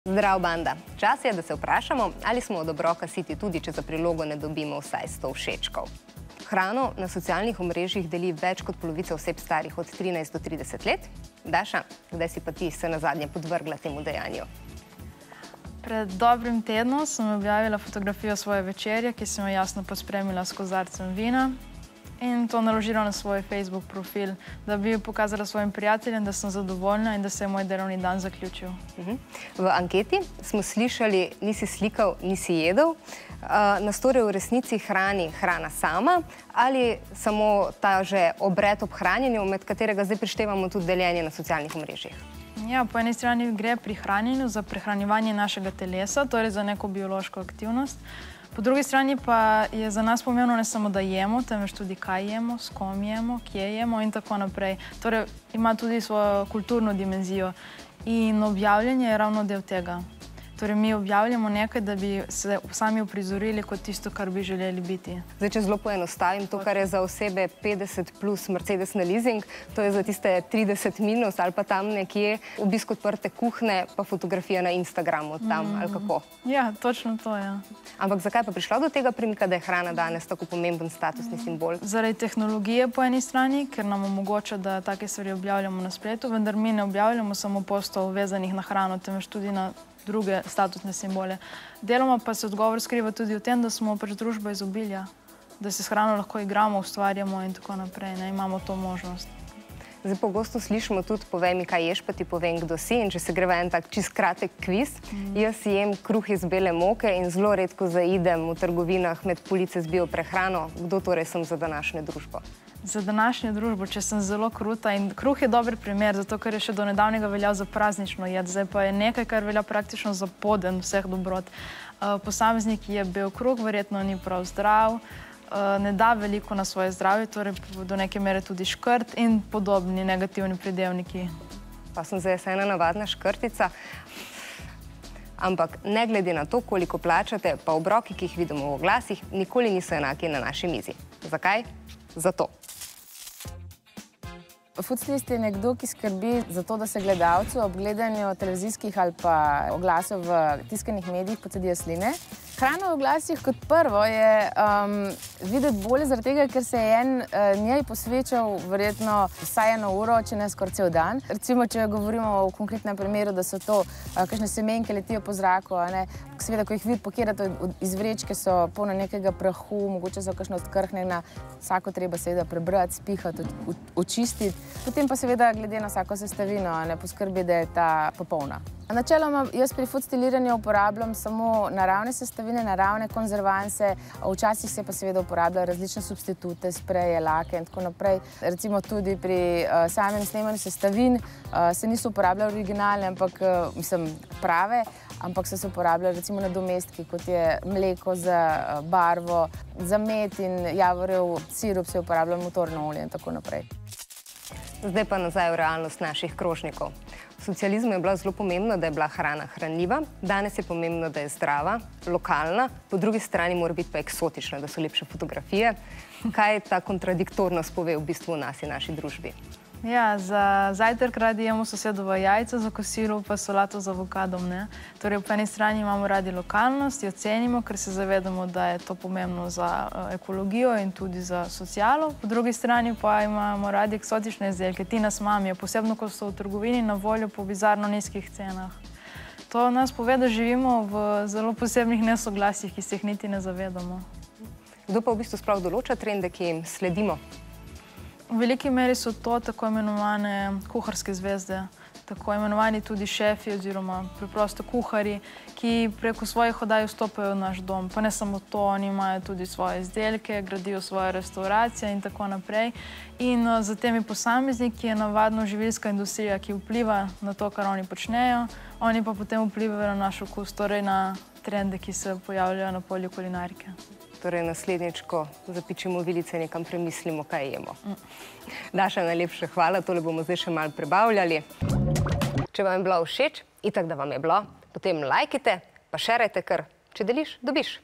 Zdrav, banda! Čas je, da se vprašamo, ali smo od obroka siti tudi, če za prilogo ne dobimo vsaj 100 všečkov. Hrano na socialnih omrežjih deli več kot polovica oseb starih od 13 do 30 let. Daša, kdaj si pa ti se nazadnje podvrgla temu dejanju? Pred dobrim tednom sem objavila fotografijo svoje večerje, ki sem jo jasno pospremila s kozarcem vina in to naložila na svoj Facebook profil, da bi pokazala svojim prijateljem, da sem zadovoljna in da se je moj delovni dan zaključil. V anketi smo slišali, nisi slikal, nisi jedel. Nas torej v resnici hrani hrana sama ali samo ta že obred ob hranjenju, med katerega zdaj prištevamo tudi deljenje na socialnih omrežjih? Ja, po eni strani gre pri hranjenju za prehranjevanje našega telesa, torej za neko biološko aktivnost. Po drugi strani pa je za nas pomembno ne samo, da jemo, temveč tudi kaj jemo, s kom jemo, kje jemo in tako naprej. Torej ima tudi svojo kulturno dimenzijo in objavljanje je ravno del tega. Torej mi objavljamo nekaj, da bi se sami uprizorili kot tisto, kar bi želeli biti. Zdaj, če zelo poenostavim, to, kar je za osebe 50 plus Mercedes na leasing, to je za tiste 30 minus ali pa tam nekje obisk odprte kuhne, pa fotografija na Instagramu tam ali kako? Ja, točno to, ja. Ampak zakaj pa prišlo do tega premika, da je hrana danes tako pomemben statusni simbol? Zaradi tehnologije po eni strani, ker nam omogoča, da take stvari objavljamo na spletu, vendar mi ne objavljamo samo postov vezanih na hrano, temveč tudi na druge statusne simbole. Deloma pa se odgovor skriva tudi v tem, da smo pač družba izobilja, da se s hrano lahko igramo, ustvarjamo in tako naprej, ne, imamo to možnost. Zdaj pogosto slišimo tudi, povej mi, kaj ješ, pa ti povem, kdo si. In če se greva en tak čist kratek kviz, jaz jem kruh iz bele moke in zelo redko zaidem v trgovinah med police z bioprehrano. Kdo torej sem za današnjo družbo? Za današnjo družbo, če sem zelo kruta, in kruh je dober primer, zato ker je še do nedavnega veljal za praznično jed, zdaj pa je nekaj, kar velja praktično za poden vseh dobrot. Posameznik je bel kruh, verjetno ni prav zdrav, ne da veliko na svoje zdravje, torej do neke mere tudi škrt in podobni negativni pridevniki. Pa sem zdaj ena navadna škrtica. Ampak ne glede na to, koliko plačate, pa obroki, ki jih vidimo v oglasih, nikoli niso enaki na naši mizi. Zakaj? Zato. Foodstylist je nekdo, ki skrbi za to, da se gledalcu ob gledanju televizijskih ali pa oglasov v tiskanih medijih pocedijo sline. Hrana v oglasih kot prvo je videti bolje zaradi tega, ker se je njej posvečal verjetno vsaj 1 uro, če ne skoraj cel dan. Recimo, če govorimo o konkretnem primeru, da so to kakšne semenke letijo po zraku, seveda, ko jih vi pakirate iz vrečke, so polne nekega prahu, mogoče so kakšno odkrhnjena, vsako treba seveda prebrati, spihati, očistiti. Potem pa seveda glede na vsako sestavino poskrbi, da je ta popolna. Načeloma jaz pri foodstyliranju uporabljam samo naravne sestavine, naravne konzervanse, včasih se pa seveda uporabljajo različne substitute, spreje, lake in tako naprej. Recimo tudi pri samem snemanju sestavin se niso uporabljali originalne, ampak mislim prave, ampak so se uporabljali recimo nadomestki, kot je mleko za barvo, za med in javorjev sirup se uporablja motorno olje in tako naprej. Zdaj pa nazaj v realnost naših krožnikov. V socializmu je bilo zelo pomembno, da je bila hrana hranljiva, danes je pomembno, da je zdrava, lokalna, po drugi strani mora biti pa eksotična, da so lepše fotografije. Kaj ta kontradiktornost pove v bistvu o nas in naši družbi? Ja, za zajtrk radi jemo sosedovo jajce, za kosilo pa solato z avokadom, ne. Torej, po eni strani imamo radi lokalnost, jo cenimo, ker se zavedamo, da je to pomembno za ekologijo in tudi za socialo. Po drugi strani pa imamo radi eksotične izdelke, ti nas mamijo, posebno, ko so v trgovini na voljo po bizarno nizkih cenah. To nas pove, da živimo v zelo posebnih nesoglasjih, ki se jih niti ne zavedamo. Kdo pa v bistvu sploh določa trende, ki jim sledimo? V veliki meri so to tako imenovane kuharske zvezde, tako imenovani tudi šefi oziroma preprosto kuharji, ki preko svojih oddaj vstopajo v naš dom. Pa ne samo to, oni imajo tudi svoje izdelke, gradijo svoje restauracije in tako naprej. In za temi posamezniki je navadno živilska industrija, ki vpliva na to, kar oni počnejo, oni pa potem vplivajo na naš okus, torej na trende, ki se pojavljajo na polju kulinarike. Torej naslednjič, ko zapičimo vilice, nekam premislimo, kaj jemo. Daša, najlepša hvala, tole bomo zdaj še malo prebavljali. Če vam je bilo všeč, itak da vam je bilo, potem lajkite, pa šerajte, ker če deliš, dobiš.